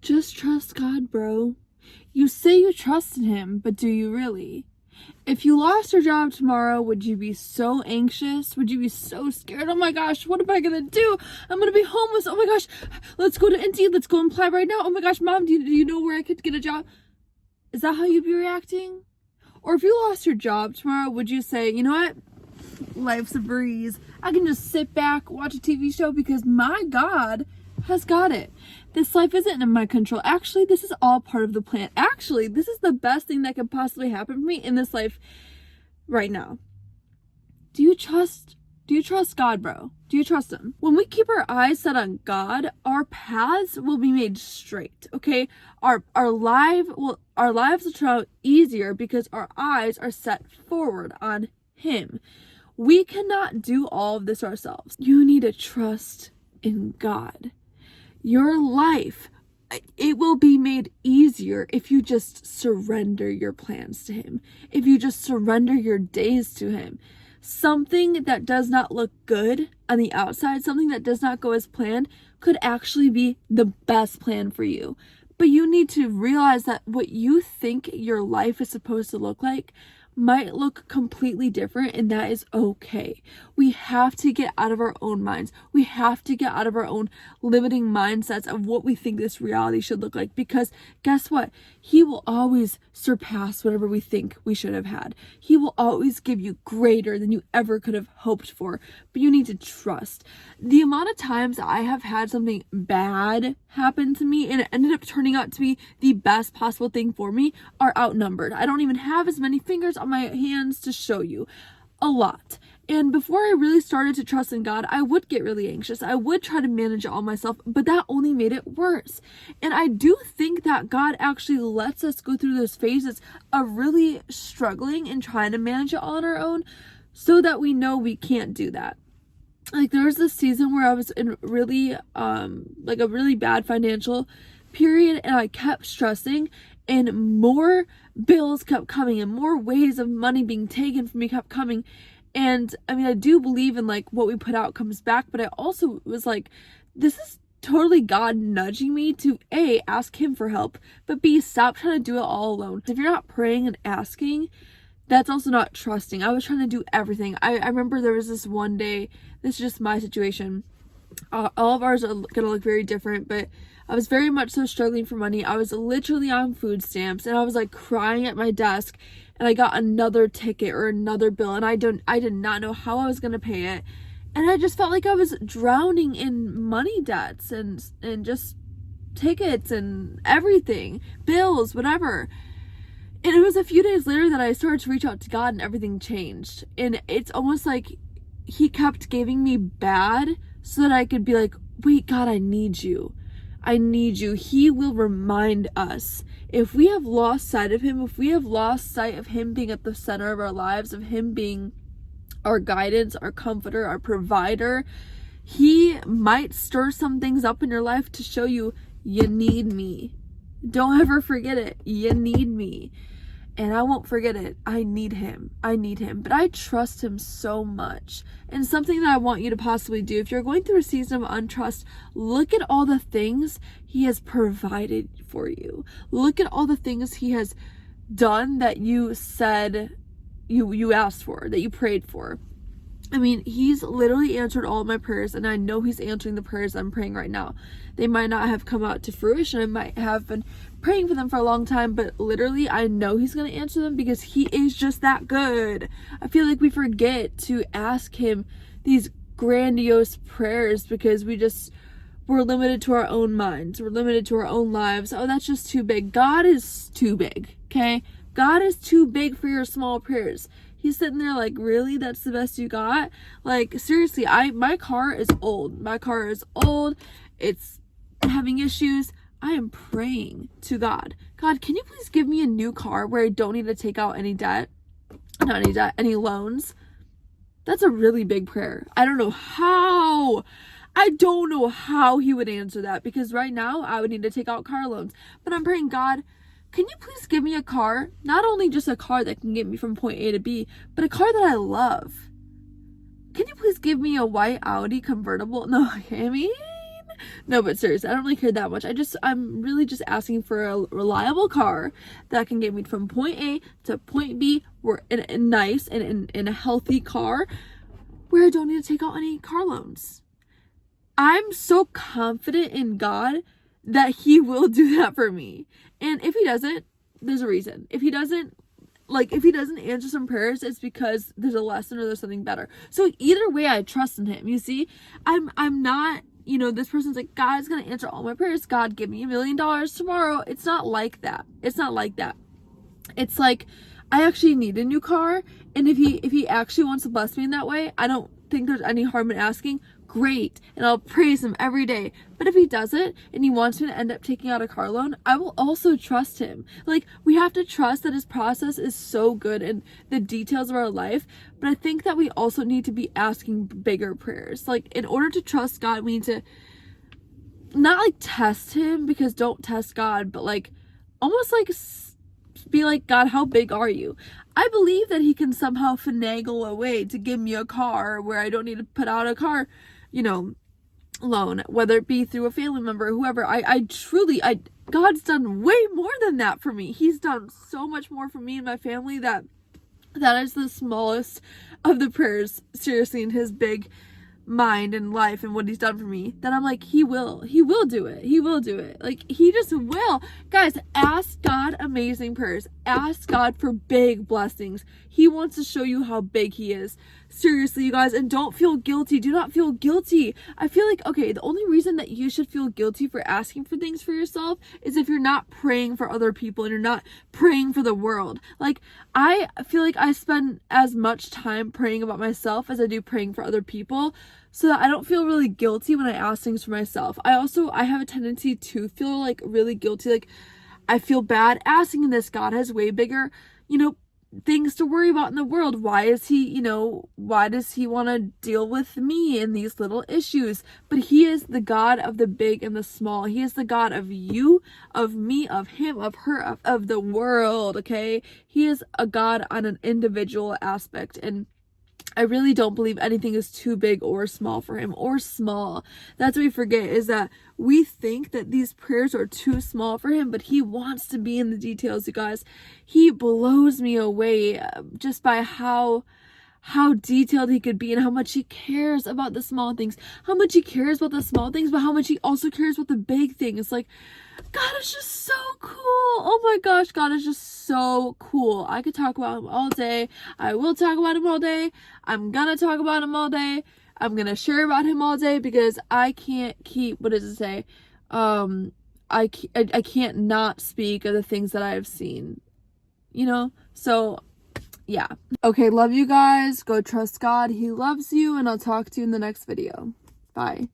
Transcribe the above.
Just trust God, bro. You say you trust in him, but do you really? If you lost your job tomorrow, would you be so anxious? Would you be so scared? Oh my gosh, what am I gonna do? I'm gonna be homeless. Oh my gosh, let's go to Indeed. Let's go and apply right now. Oh my gosh, mom, do you know where I could get a job? Is that how you'd be reacting? Or if you lost your job tomorrow, would you say, you know what? Life's a breeze. I can just sit back, watch a TV show because my God has got it. This life isn't in my control. Actually, this is all part of the plan. Actually, this is the best thing that could possibly happen for me in this life right now. Do you trust God, bro? Do you trust him? When we keep our eyes set on God, our paths will be made straight, okay? Our lives will turn out easier because our eyes are set forward on him. We cannot do all of this ourselves. You need to trust in God. Your life, it will be made easier if you just surrender your plans to him. If you just surrender your days to him. Something that does not look good on the outside, something that does not go as planned, could actually be the best plan for you. But you need to realize that what you think your life is supposed to look like might look completely different, and that is okay. We have to get out of our own minds. We have to get out of our own limiting mindsets of what we think this reality should look like, because guess what? He will always surpass whatever we think we should have had. He will always give you greater than you ever could have hoped for, but you need to trust. The amount of times I have had something bad happen to me and it ended up turning out to be the best possible thing for me are outnumbered. I don't even have as many fingers on my hands to show you. A lot. And before I really started to trust in God, I would get really anxious. I would try to manage it all myself, but that only made it worse. And I do think that God actually lets us go through those phases of really struggling and trying to manage it all on our own so that we know we can't do that. Like, there was this season where I was in really like a really bad financial period, and I kept stressing, and more bills kept coming and more ways of money being taken from me kept coming. And I mean, I do believe in like what we put out comes back, but I also was like, this is totally God nudging me to A, ask him for help, but B, stop trying to do it all alone. If you're not praying and asking, that's also not trusting. I was trying to do everything. I remember there was this one day, this is just my situation. All of ours are gonna look very different, but I was very much so struggling for money. I was literally on food stamps, and I was like crying at my desk, and I got another ticket or another bill, and I did not know how I was gonna pay it, and I just felt like I was drowning in money debts and just tickets and everything, bills, whatever. And it was a few days later that I started to reach out to God, and everything changed. And it's almost like he kept giving me bad so that I could be like, wait, God, I need you. I need you. He will remind us. If we have lost sight of him, if we have lost sight of him being at the center of our lives, of him being our guidance, our comforter, our provider, he might stir some things up in your life to show you, you need me. Don't ever forget it. You need me. And I won't forget it. I need him. But I trust him so much. And something that I want you to possibly do, if you're going through a season of untrust, look at all the things he has provided for you. Look at all the things he has done that you said you asked for, that you prayed for. I mean, he's literally answered all of my prayers, and I know he's answering the prayers I'm praying right now. They might not have come out to fruition. I might have been praying for them for a long time, but literally I know he's going to answer them because he is just that good. I feel like we forget to ask him these grandiose prayers because we're limited to our own minds. We're limited to our own lives. Oh, that's just too big. God is too big, okay? God is too big for your small prayers. He's sitting there like, really? That's the best you got? Like, seriously, my car is old. It's having issues. I am praying to God. God, can you please give me a new car where I don't need to take out any debt? Not any debt, any loans. That's a really big prayer. I don't know how he would answer that, because right now I would need to take out car loans. But I'm praying, God, can you please give me a car? Not only just a car that can get me from point A to B, but a car that I love. Can you please give me a white Audi convertible? No, I mean, No, but seriously, I don't really care that much. I'm really just asking for a reliable car that can get me from point A to point B. We're in a nice and in a healthy car where I don't need to take out any car loans. I'm so confident in God that he will do that for me. And if he doesn't, there's a reason. If he doesn't answer some prayers, it's because there's a lesson or there's something better. So either way, I trust in him. You see, I'm not, this person's like, God's gonna answer all my prayers. God, give me $1 million tomorrow. It's not like that. It's not like that. It's like, I actually need a new car. And if he actually wants to bless me in that way, I don't think there's any harm in asking. Great, and I'll praise him every day. But if he doesn't and he wants me to end up taking out a car loan, I will also trust him. Like, we have to trust that his process is so good and the details of our life. But I think that we also need to be asking bigger prayers. Like, in order to trust God, we need to not like test him, because don't test God, but like almost like be like, God, how big are you? I believe that he can somehow finagle a way to give me a car where I don't need to put out a car, loan, whether it be through a family member or whoever. God's done way more than that for me. He's done so much more for me and my family that is the smallest of the prayers, seriously, in his big mind and life and what he's done for me, that I'm like, he will do it. He will do it. Like, he just will. Guys, ask God amazing prayers. Ask God for big blessings. He wants to show you how big he is. Seriously, you guys, and don't feel guilty. Do not feel guilty. I feel like, okay, the only reason that you should feel guilty for asking for things for yourself is if you're not praying for other people and you're not praying for the world. Like, I feel like I spend as much time praying about myself as I do praying for other people, so that I don't feel really guilty when I ask things for myself. I have a tendency to feel like really guilty. Like, I feel bad asking this. God has way bigger, things to worry about in the world. Why does he want to deal with me in these little issues? But he is the God of the big and the small. He is the God of you, of me, of him, of her, of the world, okay? He is a God on an individual aspect, and I really don't believe anything is too big or small for him, or small. That's what we forget, is that we think that these prayers are too small for him, but he wants to be in the details, you guys. He blows me away just by how detailed he could be, and how much he cares about the small things. How much he cares about the small things, but how much he also cares about the big things. Like, God is just so cool. Oh my gosh, God is just so cool. I could talk about him all day. I will talk about him all day. I'm gonna talk about him all day. I'm gonna share about him all day, because I can't keep, what does it say? I can't not speak of the things that I have seen, So, yeah. Okay, love you guys. Go trust God. He loves you, and I'll talk to you in the next video. Bye.